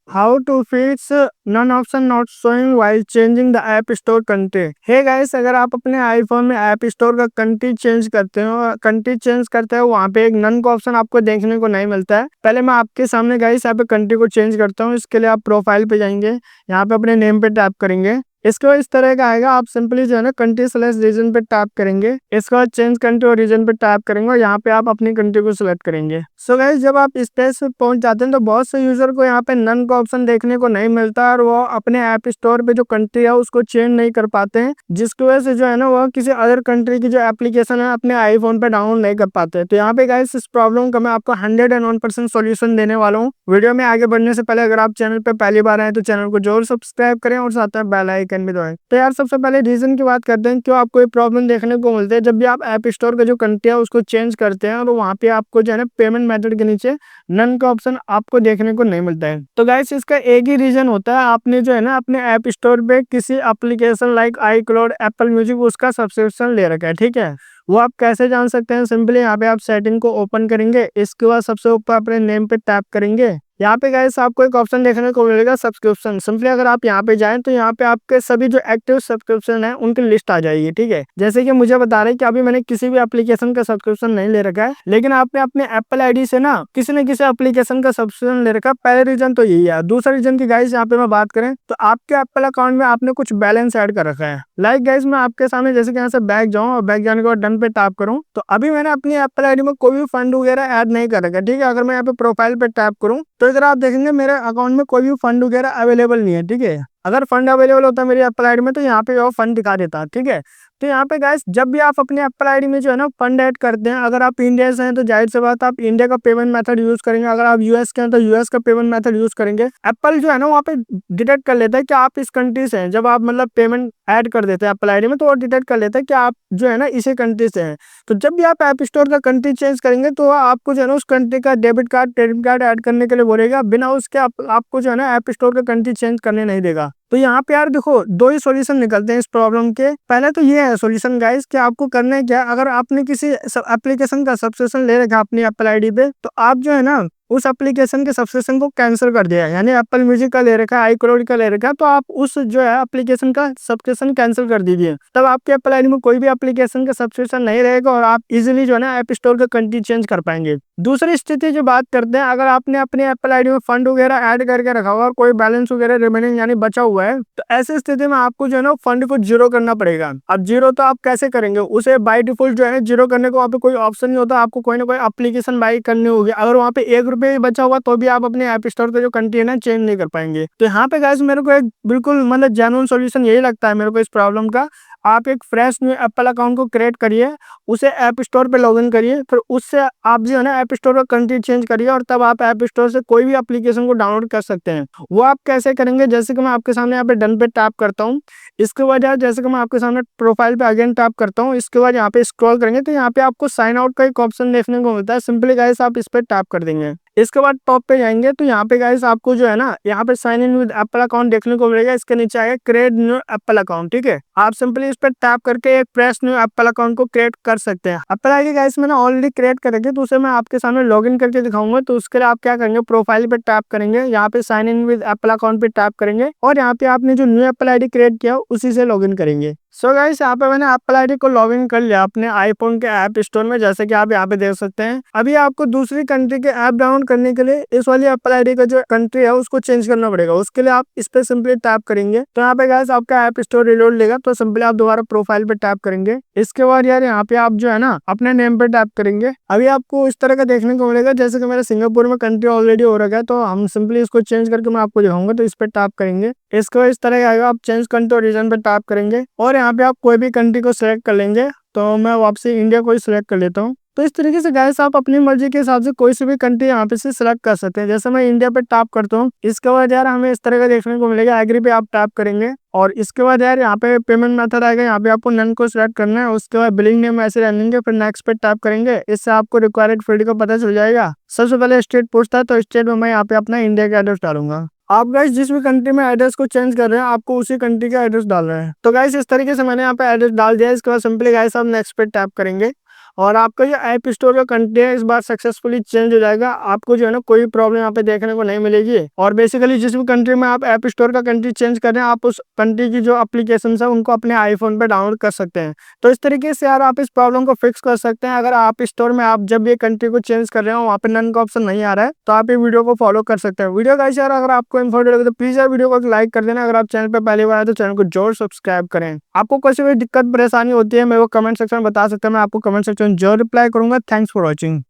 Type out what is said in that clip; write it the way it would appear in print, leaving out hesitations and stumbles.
How to fix none option not showing while changing the app store country. Hey guys, अगर आप अपने iPhone में app store का country change करते हो वहाँ पे एक नन का ऑप्शन आपको देखने को नहीं मिलता है। पहले मैं आपके सामने गाइस यहाँ पे कंट्री को चेंज करता हूँ। इसके लिए आप प्रोफाइल पे जाएंगे, यहाँ पे अपने नेम पे टैप करेंगे। इसके बाद इस तरह का आएगा, आप सिंपली जो है ना कंट्री स्लैश रीजन पे टैप करेंगे। इसके बाद चेंज कंट्री और रीजन पे टैप करेंगे और यहाँ पे आप अपनी कंट्री को सिलेक्ट करेंगे। सो गाइस, जब आप इस पेज पे पहुंच जाते हैं तो बहुत से यूजर को यहाँ पे नन का ऑप्शन देखने को नहीं मिलता और वो अपने ऐप स्टोर पे जो कंट्री है उसको चेंज नहीं कर पाते हैं, जिसकी वजह से जो है ना वो किसी अदर कंट्री की जो एप्लीकेशन है अपने आईफोन पे डाउनलोड नहीं कर पाते। तो यहाँ पे गाइस इस प्रॉब्लम का मैं आपको 101% सोल्यूशन देने वाला हूँ। वीडियो में आगे बढ़ने से पहले अगर आप चैनल पे पहली बार आए तो चैनल को जरूर सब्सक्राइब करें और साथ में बेल आइकन भी दबाएं। तो यार सबसे पहले रीजन की बात करते हैं, क्यों आपको ये प्रॉब्लम देखने को मिलती है जब भी आप ऐप स्टोर का जो कंट्री है उसको चेंज करते हैं और वहाँ पे आपको जो है ना पेमेंट मेथड के नीचे नन का ऑप्शन आपको देखने को नहीं मिलता है। तो गाइस इसका एक ही रीजन होता है, आपने जो है ना अपने ऐप स्टोर पे किसी application like I cloud, Apple music उसका सब्सक्रिप्शन ले रखा है। ठीक है, वो आप कैसे जान सकते हैं? सिंपली यहाँ पे आप सेटिंग को ओपन करेंगे, इसके बाद सबसे ऊपर अपने नेम पे टैप करेंगे। यहाँ पे गाइस आपको एक ऑप्शन देखने को मिलेगा सब्सक्रिप्शन। सिंपली अगर आप यहाँ पे जाएं तो यहाँ पे आपके सभी जो एक्टिव सब्सक्रिप्शन है उनकी लिस्ट आ जाएगी। ठीक है, जैसे कि मुझे बता रहे हैं कि अभी मैंने किसी भी एप्लीकेशन का सब्सक्रिप्शन नहीं ले रखा है, लेकिन आपने अपने एप्पल आईडी से ना किसी न किसी एप्लीकेशन का सब्सक्रिप्शन ले रखा है। पहले रीजन तो यही है। दूसरा रीजन की गाइस यहाँ पे मैं बात करें तो आपके एप्पल अकाउंट में आपने कुछ बैलेंस ऐड कर रखा है। लाइक गाइस मैं आपके सामने जैसे कि यहाँ से बैक जाऊँ और बैक जाने के बाद डन पे टैप करूँ तो अभी मैंने अपनी एप्पल आईडी में कोई भी फंड वगैरह ऐड नहीं कर रखा है। ठीक है, अगर मैं यहाँ पे प्रोफाइल पे टैप करूँ तो इधर आप देखेंगे मेरे अकाउंट में कोई भी फंड वगैरह अवेलेबल नहीं है। ठीक है, अगर फंड अवेलेबल होता मेरी एप्पल आईडी में तो यहाँ पे वो फंड दिखा देता। ठीक है, तो यहाँ पे गाइस जब भी आप अपने एप्पल आईडी में जो है ना फंड ऐड करते हैं, अगर आप इंडिया से हैं तो जाहिर सी बात आप इंडिया का पेमेंट मेथड यूज करेंगे, अगर आप यूएस के हैं तो यूएस का पेमेंट मेथड यूज करेंगे। एप्पल जो है ना वहाँ पे डिटेक्ट कर लेता है कि आप इस कंट्री से हैं। जब आप मतलब पेमेंट ऐड कर देते हैं एप्पल आईडी में तो वो डिटेक्ट कर लेता है कि आप जो है ना इसी कंट्री से हैं। तो जब भी आप ऐप स्टोर का कंट्री चेंज करेंगे तो आपको जो है ना उस कंट्री का debit card credit card add करने के लिए बोलेगा, बिना उसके आपको जो है ना ऐप स्टोर का कंट्री चेंज करने नहीं देगा। तो यहाँ पे यार देखो दो ही सॉल्यूशन निकलते हैं इस प्रॉब्लम के। पहले तो ये है सॉल्यूशन गाइस कि आपको करना है क्या, अगर आपने किसी एप्लीकेशन का सब्सक्रिप्शन ले रखा अपनी एप्पल आईडी पे तो आप जो है ना उस एप्लीकेशन के सब्सक्रिप्शन को कैंसिल कर दिया। यानी एप्पल म्यूजिक का ले रखा है, आई क्लाउड का ले रखा है, तो आप उस जो है एप्लीकेशन का सब्सक्रिप्शन कैंसिल कर दीजिए। तब आपके एप्पल आईडी में कोई भी एप्लीकेशन का सब्सक्रिप्शन नहीं रहेगा और आप इजीली जो है ना ऐप स्टोर का कंट्री चेंज कर पाएंगे। दूसरी स्थिति जो बात करते हैं, अगर आपने अपने एप्पल आईडी में फंड वगैरह ऐड करके रखा हुआ और कोई बैलेंस वगैरह रिमेनिंग यानी बचा हुआ है, तो ऐसी स्थिति में आपको जो है ना फंड को जीरो करना पड़ेगा। अब जीरो तो आप कैसे करेंगे, उसे बाय डिफॉल्ट जो है ना जीरो करने को वहाँ पे कोई ऑप्शन नहीं होता, आपको कोई ना कोई एप्लीकेशन बाय करनी होगी। अगर वहाँ पे ₹1 भी बचा हुआ तो भी आप अपने ऐप स्टोर का जो कंट्री है ना चेंज नहीं कर पाएंगे। तो यहाँ पे गाइस मेरे को एक बिल्कुल मतलब जेन्युइन सॉल्यूशन यही लगता है मेरे को इस प्रॉब्लम का। आप एक फ्रेश न्यू एप्पल अकाउंट को क्रिएट करिए, उसे ऐप स्टोर पे लॉगिन करिए, फिर उससे आप जो है ना ऐप स्टोर का कंट्री चेंज करिए और तब आप ऐप स्टोर से कोई भी एप्लीकेशन को डाउनलोड कर सकते हैं। वो आप कैसे करेंगे, जैसे कि मैं आपके सामने यहाँ पे डन पे टैप करता हूँ। इसके बाद यार जैसे कि मैं आपके सामने प्रोफाइल पे अगेन टैप करता हूँ, इसके बाद यहाँ पे स्क्रॉल करेंगे तो यहाँ पे आपको साइन आउट का एक ऑप्शन देखने को मिलता है। सिंपली गाइस आप इस पे टैप कर देंगे। इसके बाद टॉप पे जाएंगे तो यहाँ पे गाइस आपको जो है ना यहाँ पे sign in with Apple account देखने को मिलेगा। इसके नीचे आएगा क्रिएट न्यू एप्पल अकाउंट। ठीक है, आप सिंपली इस पे टैप करके एक फ्रेश न्यू एप्पल अकाउंट को क्रिएट कर सकते हैं। एप्पल आईडी गाइस मैंने ऑलरेडी क्रिएट कर रखी है तो उसे मैं आपके सामने लॉगिन करके दिखाऊंगा। तो उसके लिए आप क्या करेंगे, प्रोफाइल पे टैप करेंगे, यहाँ पे sign in with Apple account पे टैप करेंगे और यहाँ पे आपने जो न्यू एप्पल आईडी क्रिएट किया उसी से लॉगिन करेंगे। सो गाइस यहाँ पे मैंने एप्पल आईडी को लॉगिन कर लिया अपने आईफोन के ऐप स्टोर में, जैसे कि आप यहाँ पे देख सकते हैं। अभी आपको दूसरी कंट्री के ऐप डाउनलोड करने के लिए इस वाली एप्पल आईडी का जो कंट्री है उसको चेंज करना पड़ेगा। उसके लिए आप इस पे सिंपली टैप करेंगे तो यहाँ पे गाइस आपका ऐप स्टोर रिलोड लेगा। तो सिंपली आप दोबारा प्रोफाइल पे टैप करेंगे। इसके बाद यार यहाँ पे आप जो है ना अपने नेम पे टैप करेंगे। अभी आपको इस तरह का देखने को मिलेगा, जैसे कि मेरा सिंगापुर में कंट्री ऑलरेडी हो रखा है तो हम सिंपली इसको चेंज करके मैं आपको दिखाऊंगा। तो इस पे टैप करेंगे, इसको इस तरह का आएगा, आप चेंज कंट्री और रीजन पे टैप करेंगे और यहाँ पे आप कोई भी कंट्री को सिलेक्ट कर लेंगे। तो मैं वापसी इंडिया को ही सिलेक्ट कर लेता हूँ। तो इस तरीके से गाइस आप अपनी मर्जी के हिसाब से कोई सी भी कंट्री यहाँ पे से सिलेक्ट कर सकते हैं। जैसे मैं इंडिया पे टैप करता हूँ, इसके बाद यार हमें इस तरह का देखने को मिलेगा, एग्री पे आप टैप करेंगे और इसके बाद यार यहाँ पे पेमेंट मेथड आएगा, यहाँ पे आपको नन को सिलेक्ट करना है। उसके बाद बिलिंग नेम ऐसे रहेंगे, फिर नेक्स्ट पे टैप करेंगे। इससे आपको रिक्वायर्ड फील्ड का पता चल जाएगा। सबसे पहले स्टेट पूछता है तो स्टेट में मैं यहाँ पे अपना इंडिया का एड्रेस डालूंगा। आप गाइस जिस भी कंट्री में एड्रेस को चेंज कर रहे हैं आपको उसी कंट्री का एड्रेस डालना है। तो गाइस इस तरीके से मैंने यहाँ पे एड्रेस डाल दिया। इसके बाद सिंपली गाइस आप नेक्स्ट पे टैप करेंगे और आपका जो ऐप स्टोर का कंटेंट है इस बार सक्सेसफुली चेंज हो जाएगा। आपको जो है ना कोई प्रॉब्लम यहाँ पे देखने को नहीं मिलेगी। और बेसिकली जिस भी कंट्री में आप ऐप स्टोर का कंटेंट चेंज कर रहे हैं, आप उस कंट्री की जो एप्लीकेशन है उनको अपने आईफोन पे डाउनलोड कर सकते हैं। तो इस तरीके से यार आप इस प्रॉब्लम को फिक्स कर सकते हैं। अगर आप स्टोर में आप जब ये कंट्री को चेंज कर रहे हो वहाँ पे नन का ऑप्शन नहीं आ रहा है, तो आप ये वीडियो को फॉलो कर सकते हैं। वीडियो गाइस यार अगर आपको इन्फॉर्मेटिव लगे तो प्लीज यार वीडियो को लाइक कर देना। अगर आप चैनल पे पहली बार आए तो चैनल को जरूर सब्सक्राइब करें। आपको कोई भी दिक्कत परेशानी होती है मेरे को कमेंट सेक्शन में बता सकते हैं, मैं आपको कमेंट सेक्शन में जरूर रिप्लाई करूंगा। Thanks for watching.